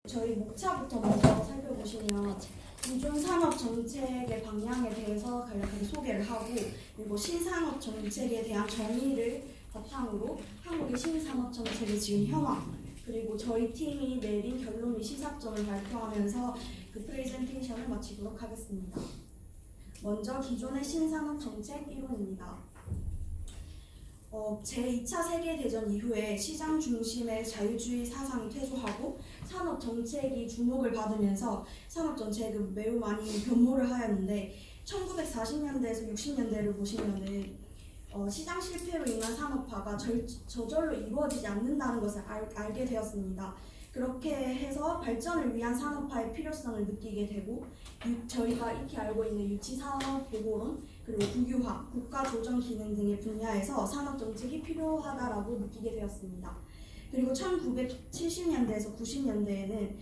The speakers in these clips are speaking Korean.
저희 목차부터 먼저 살펴보시면 기존 산업 정책의 방향에 대해서 간략하게 소개를 하고, 그리고 신산업 정책에 대한 정의를 바탕으로 한국의 신산업 정책의 지금 현황, 그리고 저희 팀이 내린 결론 및 시사점을 발표하면서 그 프레젠테이션을 마치도록 하겠습니다. 먼저 기존의 신산업 정책 이론입니다. 제2차 세계대전 이후에 시장 중심의 자유주의 사상이 퇴소하고 산업 정책이 주목을 받으면서 산업 정책은 매우 많이 변모를 하였는데, 1940년대에서 60년대를 보시면은 시장 실패로 인한 산업화가 저절로 이루어지지 않는다는 것을 알게 되었습니다. 그렇게 해서 발전을 위한 산업화의 필요성을 느끼게 되고, 저희가 익히 알고 있는 유치산업보고론, 그리고 국유화, 국가조정기능 등의 분야에서 산업정책이 필요하다라고 느끼게 되었습니다. 그리고 1970년대에서 90년대에는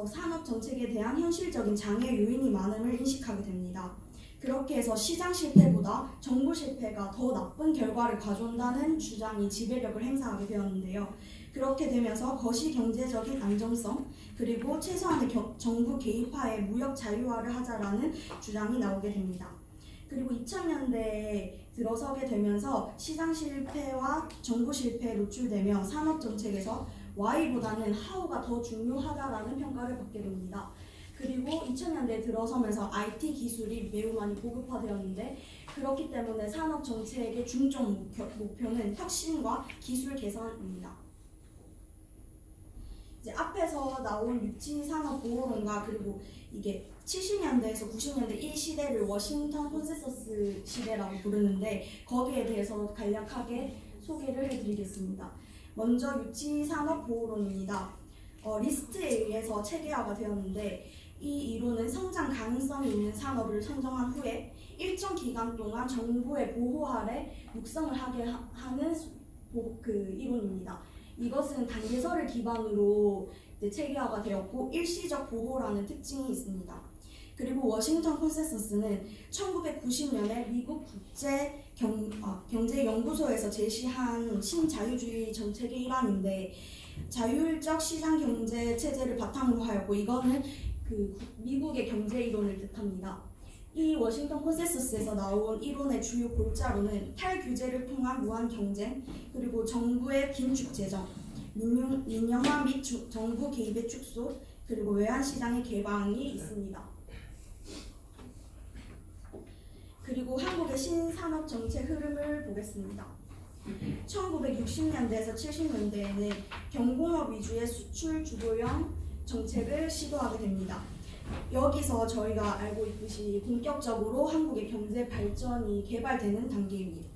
산업정책에 대한 현실적인 장애 요인이 많음을 인식하게 됩니다. 그렇게 해서 시장 실패보다 정부 실패가 더 나쁜 결과를 가져온다는 주장이 지배력을 행사하게 되었는데요. 그렇게 되면서 거시 경제적인 안정성, 그리고 최소한의 정부 개입하에 무역 자유화를 하자라는 주장이 나오게 됩니다. 그리고 2000년대에 들어서게 되면서 시장 실패와 정부 실패에 노출되며 산업 정책에서 Y보다는 How가 더 중요하다라는 평가를 받게 됩니다. 그리고 2000년대에 들어서면서 IT 기술이 매우 많이 보급화되었는데, 그렇기 때문에 산업 정책의 중점 목표는 혁신과 기술 개선입니다. 이제 앞에서 나온 유치산업보호론과, 그리고 이게 70년대에서 90년대 이 시대를 워싱턴 콘센서스 시대라고 부르는데, 거기에 대해서 간략하게 소개를 해드리겠습니다. 먼저 유치산업보호론입니다. 리스트에 의해서 체계화가 되었는데, 이 이론은 성장 가능성이 있는 산업을 선정한 후에 일정 기간 동안 정부의 보호 아래 육성을 하게 하는 그 이론입니다. 이것은 단계설을 기반으로 체계화가 되었고 일시적 보호라는 특징이 있습니다. 그리고 워싱턴 콘센서스는 1990년에 미국 국제경제연구소에서 제시한 신자유주의 정책의 일환인데, 자율적 시장 경제 체제를 바탕으로 하였고, 이거는 그 미국의 경제 이론을 뜻합니다. 이 워싱턴 콘센서스에서 나온 이론의 주요 골자로는 탈규제를 통한 무한 경쟁, 그리고 정부의 긴축 재정, 민영화 및 정부 개입의 축소, 그리고 외환 시장의 개방이 있습니다. 그리고 한국의 신산업 정책 흐름을 보겠습니다. 1960년대에서 70년대에는 경공업 위주의 수출 주도형 정책을 시도하게 됩니다. 여기서 저희가 알고 있듯이 본격적으로 한국의 경제 발전이 개발되는 단계입니다.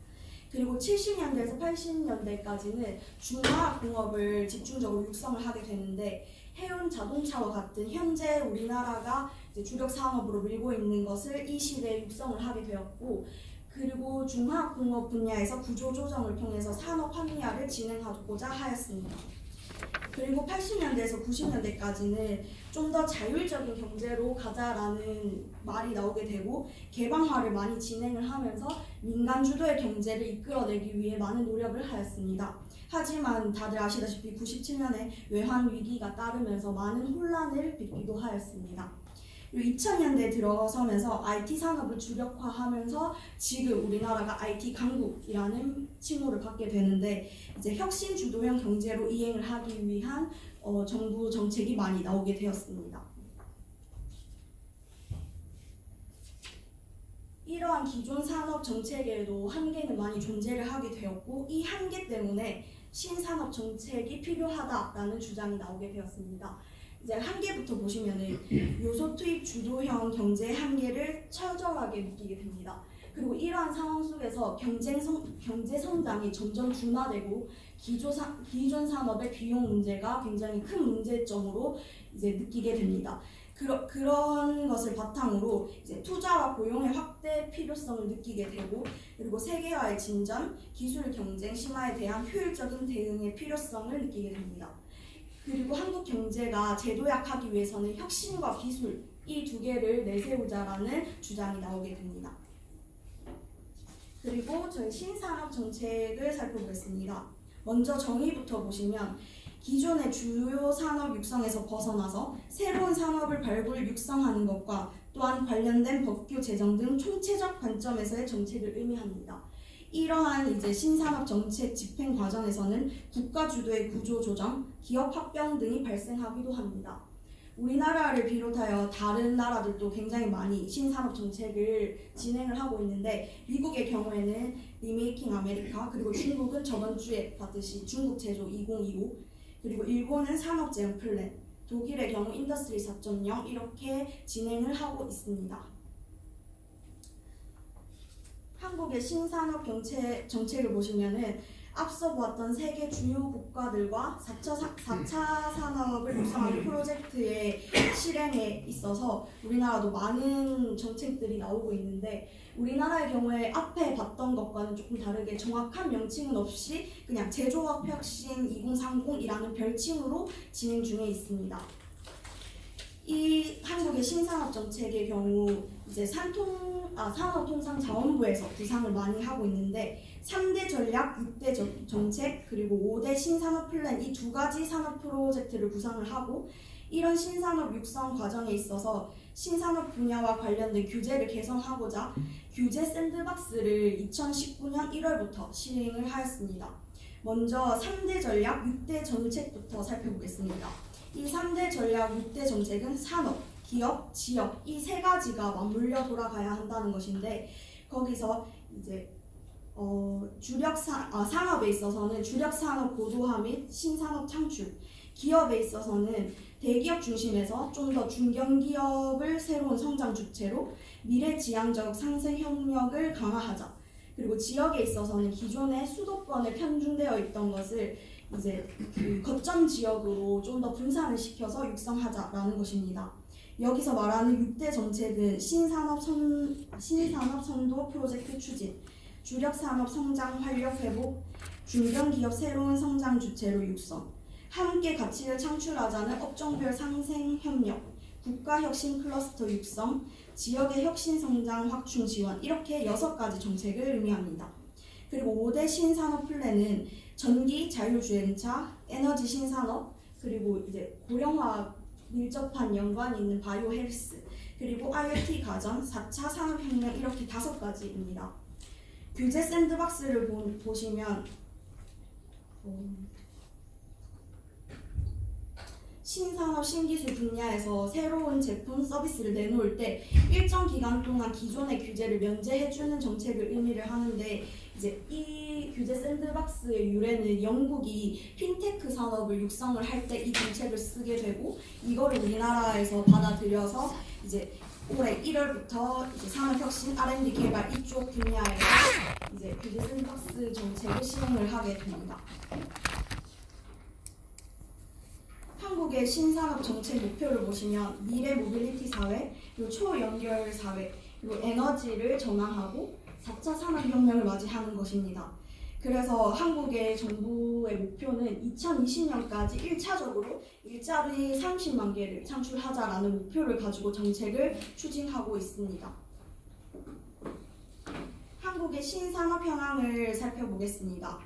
그리고 70년대에서 80년대까지는 중화학공업을 집중적으로 육성을 하게 되는데, 해운 자동차와 같은 현재 우리나라가 이제 주력 산업으로 밀고 있는 것을 이 시대에 육성을 하게 되었고, 그리고 중화학공업 분야에서 구조조정을 통해서 산업 합리화를 진행하고자 하였습니다. 그리고 80년대에서 90년대까지는 좀 더 자율적인 경제로 가자라는 말이 나오게 되고, 개방화를 많이 진행을 하면서 민간 주도의 경제를 이끌어내기 위해 많은 노력을 하였습니다. 하지만 다들 아시다시피 97년에 외환 위기가 따르면서 많은 혼란을 빚기도 하였습니다. 2000년대에 들어서면서 IT 산업을 주력화하면서 지금 우리나라가 IT 강국이라는 칭호를 받게 되는데, 이제 혁신 주도형 경제로 이행을 하기 위한 정부 정책이 많이 나오게 되었습니다. 이러한 기존 산업 정책에도 한계는 많이 존재를 하게 되었고, 이 한계 때문에 신산업 정책이 필요하다라는 주장이 나오게 되었습니다. 이제 한계부터 보시면은 요소 투입 주도형 경제의 한계를 처절하게 느끼게 됩니다. 그리고 이러한 상황 속에서 경제 성장이 점점 둔화되고 기존 산업의 비용 문제가 굉장히 큰 문제점으로 이제 느끼게 됩니다. 그런 것을 바탕으로 이제 투자와 고용의 확대 필요성을 느끼게 되고, 그리고 세계화의 진전, 기술 경쟁 심화에 대한 효율적인 대응의 필요성을 느끼게 됩니다. 그리고 한국 경제가 재도약하기 위해서는 혁신과 기술, 이 두 개를 내세우자라는 주장이 나오게 됩니다. 그리고 저희 신산업 정책을 살펴보겠습니다. 먼저 정의부터 보시면 기존의 주요 산업 육성에서 벗어나서 새로운 산업을 발굴 육성하는 것과 또한 관련된 법규 제정 등 총체적 관점에서의 정책을 의미합니다. 이러한 이제 신산업 정책 집행 과정에서는 국가 주도의 구조 조정, 기업 합병 등이 발생하기도 합니다. 우리나라를 비롯하여 다른 나라들도 굉장히 많이 신산업 정책을 진행을 하고 있는데, 미국의 경우에는 리메이킹 아메리카, 그리고 중국은 저번 주에 봤듯이 중국 제조 2025, 그리고 일본은 산업 제한 플랜, 독일의 경우 인더스트리 4.0 이렇게 진행을 하고 있습니다. 한국의 신산업 정책을 보시면은 앞서 보았던 세계 주요 국가들과 4차 산업을 육성하는 프로젝트의 실행에 있어서 우리나라도 많은 정책들이 나오고 있는데, 우리나라의 경우에 앞에 봤던 것과는 조금 다르게 정확한 명칭은 없이 그냥 제조업 혁신 2030이라는 별칭으로 진행 중에 있습니다. 이 한국의 신산업 정책의 경우 이제 산업통상자원부에서 구상을 많이 하고 있는데, 3대 전략, 6대 정책, 그리고 5대 신산업 플랜 이 두 가지 산업 프로젝트를 구상을 하고, 이런 신산업 육성 과정에 있어서 신산업 분야와 관련된 규제를 개선하고자 규제 샌드박스를 2019년 1월부터 시행을 하였습니다. 먼저 3대 전략, 6대 정책부터 살펴보겠습니다. 이 3대 전략, 6대 정책은 산업, 기업, 지역 이 세 가지가 맞물려 돌아가야 한다는 것인데, 거기서 이제 산업에 있어서는 주력 산업 고도화 및 신산업 창출, 기업에 있어서는 대기업 중심에서 좀 더 중견기업을 새로운 성장 주체로 미래지향적 상생 협력을 강화하자. 그리고 지역에 있어서는 기존의 수도권에 편중되어 있던 것을 이제 그 거점 지역으로 좀 더 분산을 시켜서 육성하자라는 것입니다. 여기서 말하는 6대 정책은 신산업 선도 프로젝트 추진, 주력산업 성장 활력 회복, 중견기업 새로운 성장 주체로 육성, 함께 가치를 창출하자는 업종별 상생 협력, 국가혁신 클러스터 육성, 지역의 혁신 성장 확충 지원, 이렇게 6가지 정책을 의미합니다. 그리고 5대 신산업 플랜은 전기, 자율주행차, 에너지 신산업, 그리고 이제 고령화 밀접한 연관이 있는 바이오 헬스, 그리고 IoT 가전, 4차 산업혁명 이렇게 5가지입니다. 규제 샌드박스를 보시면 신산업 신기술 분야에서 새로운 제품 서비스를 내놓을 때 일정 기간 동안 기존의 규제를 면제해주는 정책을 의미를 하는데, 이제 이 규제 샌드박스의 유래는 영국이 핀테크 산업을 육성을 할 때 이 정책을 쓰게 되고, 이거를 우리나라에서 받아들여서 이제 올해 1월부터 이제 산업혁신, R&D 개발 이쪽 분야에서 이제 규제 샌드박스 정책을 시행을 하게 됩니다. 한국의 신산업 정책 목표를 보시면 미래 모빌리티 사회, 그리고 초연결 사회, 그리고 에너지를 전환하고 4차 산업혁명을 맞이하는 것입니다. 그래서 한국의 정부의 목표는 2020년까지 1차적으로 일자리 30만 개를 창출하자라는 목표를 가지고 정책을 추진하고 있습니다. 한국의 신산업 현황을 살펴보겠습니다.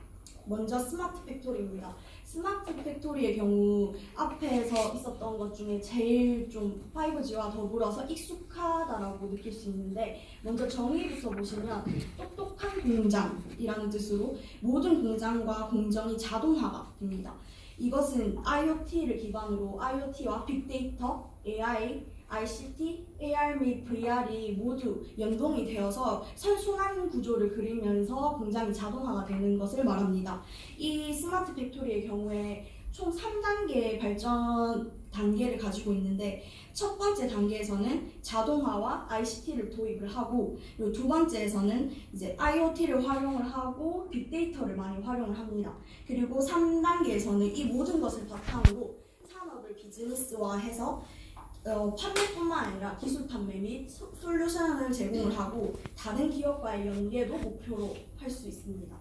먼저 스마트 팩토리입니다. 스마트 팩토리의 경우 앞에서 있었던 것 중에 제일 좀 5G와 더불어서 익숙하다라고 느낄 수 있는데, 먼저 정의부터 보시면 똑똑한 공장이라는 뜻으로 모든 공장과 공정이 자동화가 됩니다. 이것은 IoT를 기반으로 IoT와 빅데이터, AI, ICT, AR 및 VR이 모두 연동이 되어서 선순환 구조를 그리면서 공장이 자동화가 되는 것을 말합니다. 이 스마트 팩토리의 경우에 총 3단계의 발전 단계를 가지고 있는데, 첫 번째 단계에서는 자동화와 ICT를 도입을 하고, 그리고 두 번째에서는 이제 IoT를 활용을 하고 빅데이터를 많이 활용을 합니다. 그리고 3단계에서는 이 모든 것을 바탕으로 산업을 비즈니스화해서 판매뿐만 아니라 기술 판매 및 솔루션을 제공을 하고 다른 기업과의 연계도 목표로 할 수 있습니다.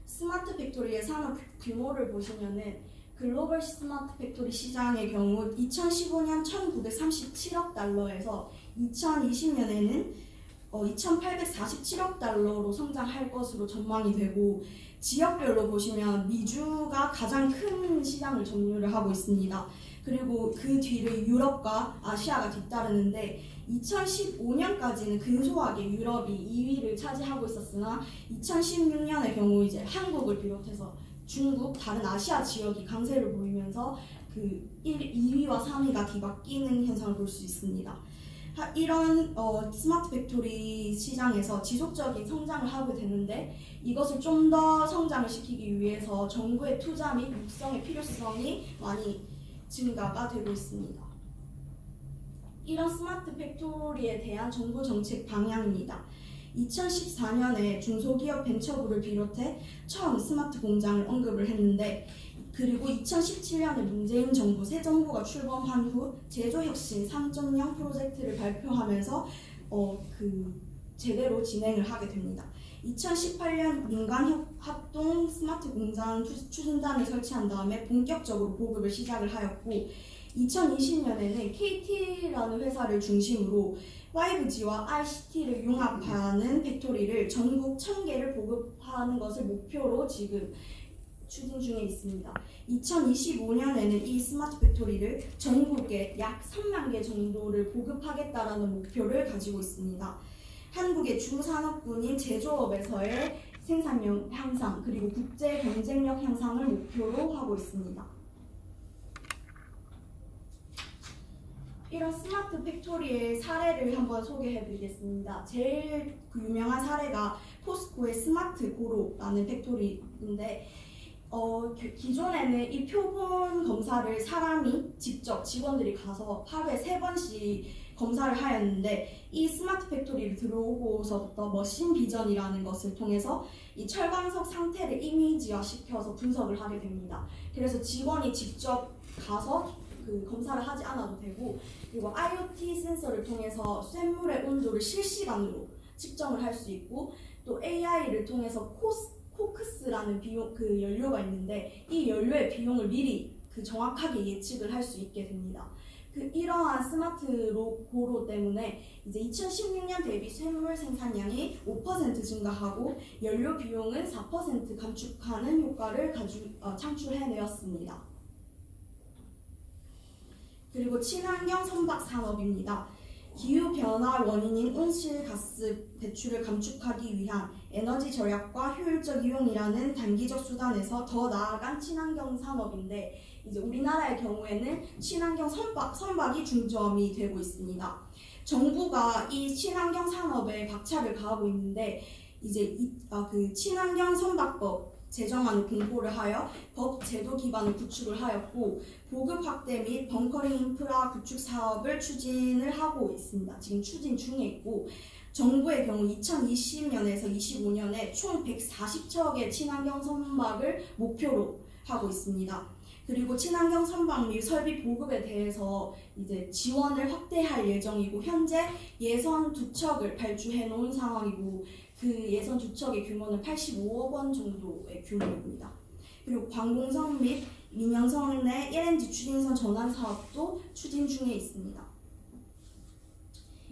스마트 팩토리의 산업 규모를 보시면은 글로벌 스마트 팩토리 시장의 경우 2015년 1937억 달러에서 2020년에는 2,847억 달러로 성장할 것으로 전망이 되고, 지역별로 보시면 미주가 가장 큰 시장을 점유를 하고 있습니다. 그리고 그 뒤를 유럽과 아시아가 뒤따르는데 2015년까지는 근소하게 유럽이 2위를 차지하고 있었으나 2016년의 경우 이제 한국을 비롯해서 중국, 다른 아시아 지역이 강세를 보이면서 그 2위와 3위가 뒤바뀌는 현상을 볼 수 있습니다. 이런 스마트 팩토리 시장에서 지속적인 성장을 하게 되는데, 이것을 좀 더 성장을 시키기 위해서 정부의 투자 및 육성의 필요성이 많이 증가가 되고 있습니다. 이런 스마트 팩토리에 대한 정부 정책 방향입니다. 2014년에 중소기업 벤처부를 비롯해 처음 스마트 공장을 언급을 했는데, 그리고 2017년에 문재인 정부 새 정부가 출범한 후 제조혁신 3.0 프로젝트를 발표하면서 제대로 진행을 하게 됩니다. 2018년 민간 합동 스마트 공장 추진단을 설치한 다음에 본격적으로 보급을 시작을 하였고, 2020년에는 KT라는 회사를 중심으로 5G와 ICT를 융합하는 팩토리를 전국 1000개를 보급하는 것을 목표로 지금 추진 중에 있습니다. 2025년에는 이 스마트 팩토리를 전국에 약 3만 개 정도를 보급하겠다라는 목표를 가지고 있습니다. 한국의 주 산업군인 제조업에서의 생산력 향상, 그리고 국제 경쟁력 향상을 목표로 하고 있습니다. 이런 스마트 팩토리의 사례를 한번 소개해드리겠습니다. 제일 유명한 사례가 포스코의 스마트 고로라는 팩토리인데, 기존에는 이 표본 검사를 사람이 직접 직원들이 가서 하루에 3번씩 검사를 하였는데, 이 스마트 팩토리를 들어오고서부터 머신 비전이라는 것을 통해서 이 철광석 상태를 이미지화 시켜서 분석을 하게 됩니다. 그래서 직원이 직접 가서 그 검사를 하지 않아도 되고, 그리고 IoT 센서를 통해서 쇳물의 온도를 실시간으로 측정을 할 수 있고, 또 AI를 통해서 코크스라는 그 연료가 있는데, 이 연료의 비용을 미리 정확하게 예측을 할 수 있게 됩니다. 이러한 스마트 고로 때문에 이제 2016년 대비 쇳물 생산량이 5% 증가하고 연료 비용은 4% 감축하는 효과를 창출해내었습니다. 그리고 친환경 선박 산업입니다. 기후변화 원인인 온실가스 배출을 감축하기 위한 에너지 절약과 효율적 이용이라는 단기적 수단에서 더 나아간 친환경 산업인데, 이제 우리나라의 경우에는 친환경 선박이 중점이 되고 있습니다. 정부가 이 친환경 산업에 박차를 가하고 있는데, 이제 그 친환경 선박법 제정안을 공고를 하여 법 제도 기반을 구축을 하였고, 보급 확대 및 벙커링 인프라 구축 사업을 추진을 하고 있습니다. 지금 추진 중에 있고, 정부의 경우 2020년에서 25년에 총 140척의 친환경 선박을 목표로 하고 있습니다. 그리고 친환경 선박 및 설비 보급에 대해서 이제 지원을 확대할 예정이고, 현재 예선 2척을 발주해 놓은 상황이고, 그 예선 2척의 규모는 85억 원 정도의 규모입니다. 그리고 관공선 및 민영선 내 LNG 추진선 전환 사업도 추진 중에 있습니다.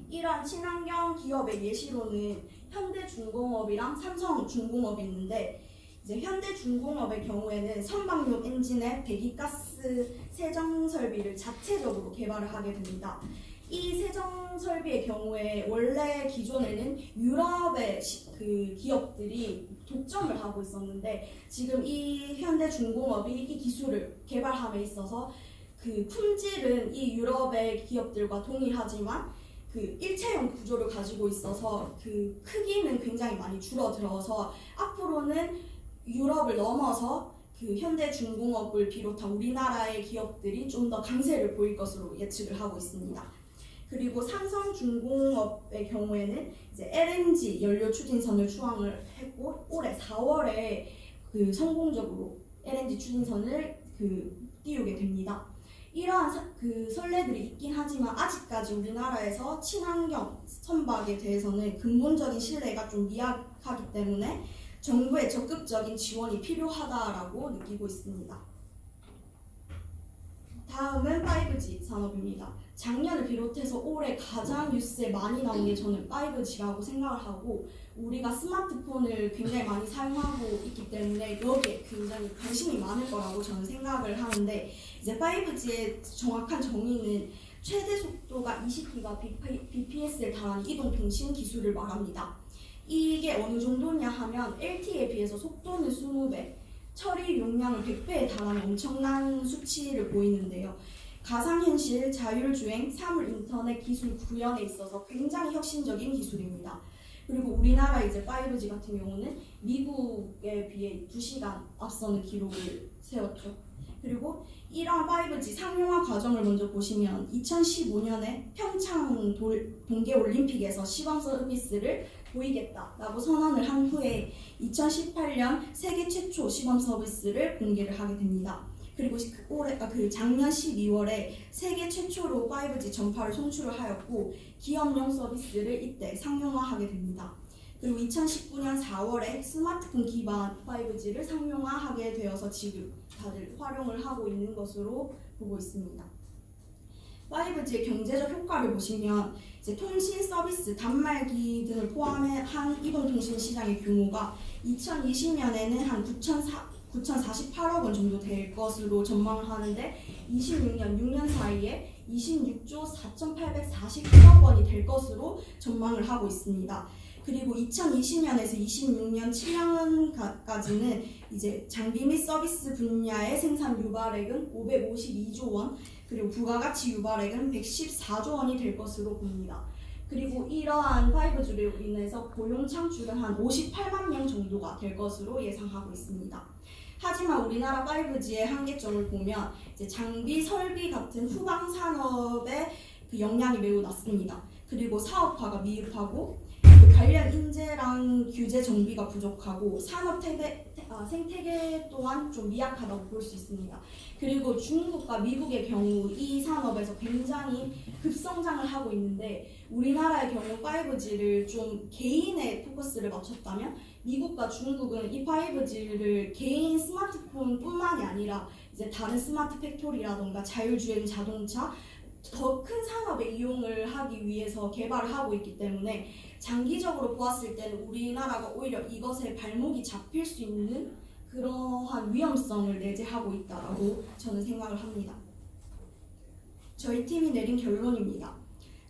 이러한 친환경 기업의 예시로는 현대중공업이랑 삼성중공업이 있는데, 이제 현대중공업의 경우에는 선박용 엔진의 배기가스 세정 설비를 자체적으로 개발을 하게 됩니다. 이 세정 설비의 경우에 원래 기존에는 유럽의 그 기업들이 독점을 하고 있었는데, 지금 이 현대중공업이 이 기술을 개발함에 있어서 그 품질은 이 유럽의 기업들과 동일하지만 그 일체형 구조를 가지고 있어서 그 크기는 굉장히 많이 줄어들어서 앞으로는 유럽을 넘어서 그 현대중공업을 비롯한 우리나라의 기업들이 좀 더 강세를 보일 것으로 예측을 하고 있습니다. 그리고 삼성중공업의 경우에는 이제 LNG 연료 추진선을 수항을 했고, 올해 4월에 그 성공적으로 LNG 추진선을 띄우게 됩니다. 이러한 그 선례들이 있긴 하지만 아직까지 우리나라에서 친환경 선박에 대해서는 근본적인 신뢰가 좀 미약하기 때문에 정부의 적극적인 지원이 필요하다라고 느끼고 있습니다. 다음은 5G 산업입니다. 작년을 비롯해서 올해 가장 뉴스에 많이 나온 게 저는 5G라고 생각을 하고, 우리가 스마트폰을 굉장히 많이 사용하고 있기 때문에 여기에 굉장히 관심이 많을 거라고 저는 생각을 하는데, 이제 5G의 정확한 정의는 최대 속도가 20GBps를 달하는 이동통신 기술을 말합니다. 이게 어느 정도냐 하면 LTE에 비해서 속도는 20배, 처리 용량은 100배에 달하는 엄청난 수치를 보이는데요. 가상현실, 자율주행, 사물 인터넷 기술 구현에 있어서 굉장히 혁신적인 기술입니다. 그리고 우리나라 이제 5G 같은 경우는 미국에 비해 2시간 앞서는 기록을 세웠죠. 그리고 이러한 5G 상용화 과정을 먼저 보시면 2015년에 평창 동계올림픽에서 시범 서비스를 보이겠다라고 선언을 한 후에 2018년 세계 최초 시범 서비스를 공개를 하게 됩니다. 그리고 작년 12월에 세계 최초로 5G 전파를 송출을 하였고 기업용 서비스를 이때 상용화하게 됩니다. 그리고 2019년 4월에 스마트폰 기반 5G를 상용화하게 되어서 지금 다들 활용을 하고 있는 것으로 보고 있습니다. 5G의 경제적 효과를 보시면 이제 통신 서비스, 단말기 등을 포함한 이동통신 시장의 규모가 2020년에는 한 9,048억 원 정도 될 것으로 전망을 하는데 26년 6년 사이에 26조 4,841억 원이 될 것으로 전망을 하고 있습니다. 그리고 2020년에서 26년 7년까지는 이제 장비 및 서비스 분야의 생산 유발액은 552조 원, 그리고 부가가치 유발액은 114조 원이 될 것으로 봅니다. 그리고 이러한 5G로 인해서 고용 창출은 한 58만 명 정도가 될 것으로 예상하고 있습니다. 하지만 우리나라 5G의 한계점을 보면 이제 장비, 설비 같은 후방 산업의 그 역량이 매우 낮습니다. 그리고 사업화가 미흡하고 관련 인재랑 규제 정비가 부족하고 산업 생태계 또한 좀 미약하다고 볼 수 있습니다. 그리고 중국과 미국의 경우 이 산업에서 굉장히 급성장을 하고 있는데 우리나라의 경우 5G를 좀 개인의 포커스를 맞췄다면 미국과 중국은 이 5G를 개인 스마트폰뿐만이 아니라 이제 다른 스마트 팩토리라던가 자율주행 자동차 더 큰 산업에 이용을 하기 위해서 개발을 하고 있기 때문에 장기적으로 보았을 때는 우리나라가 오히려 이것에 발목이 잡힐 수 있는 그러한 위험성을 내재하고 있다고 저는 생각을 합니다. 저희 팀이 내린 결론입니다.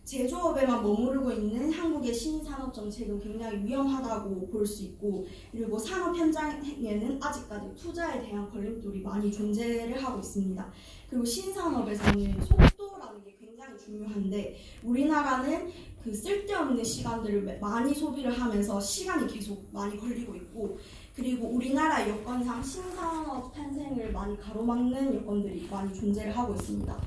제조업에만 머무르고 있는 한국의 신산업 정책은 굉장히 위험하다고 볼 수 있고, 그리고 산업 현장에는 아직까지 투자에 대한 걸림돌이 많이 존재를 하고 있습니다. 그리고 신산업에서는 속도라는 게 굉장히 중요한데 우리나라는 그 쓸데없는 시간들을 많이 소비를 하면서 시간이 계속 많이 걸리고 있고, 그리고 우리나라 여건상 신산업 탄생을 많이 가로막는 여건들이 많이 존재를 하고 있습니다.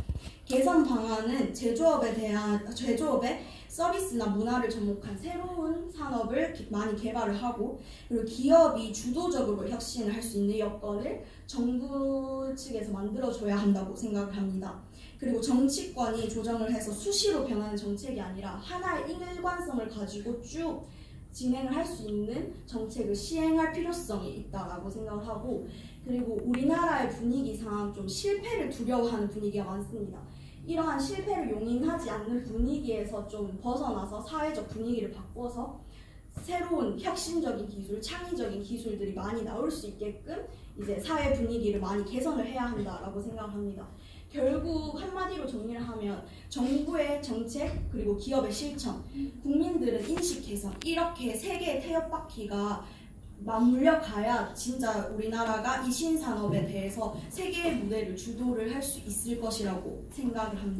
개선 방안은 제조업의 서비스나 문화를 접목한 새로운 산업을 많이 개발을 하고, 그리고 기업이 주도적으로 혁신을 할 수 있는 여건을 정부 측에서 만들어줘야 한다고 생각을 합니다. 그리고 정치권이 조정을 해서 수시로 변하는 정책이 아니라 하나의 일관성을 가지고 쭉 진행을 할 수 있는 정책을 시행할 필요성이 있다라고 생각을 하고, 그리고 우리나라의 분위기상 좀 실패를 두려워하는 분위기가 많습니다. 이러한 실패를 용인하지 않는 분위기에서 좀 벗어나서 사회적 분위기를 바꿔서 새로운 혁신적인 기술, 창의적인 기술들이 많이 나올 수 있게끔 이제 사회 분위기를 많이 개선을 해야 한다라고 생각을 합니다. 결국 한마디로 정리를 하면 정부의 정책 그리고 기업의 실천, 국민들은 인식 개선, 이렇게 세 개의 태엽바퀴가 맞물려 가야 진짜 우리나라가 이 신산업에 대해서 세계의 무대를 주도를 할 수 있을 것이라고 생각을 합니다.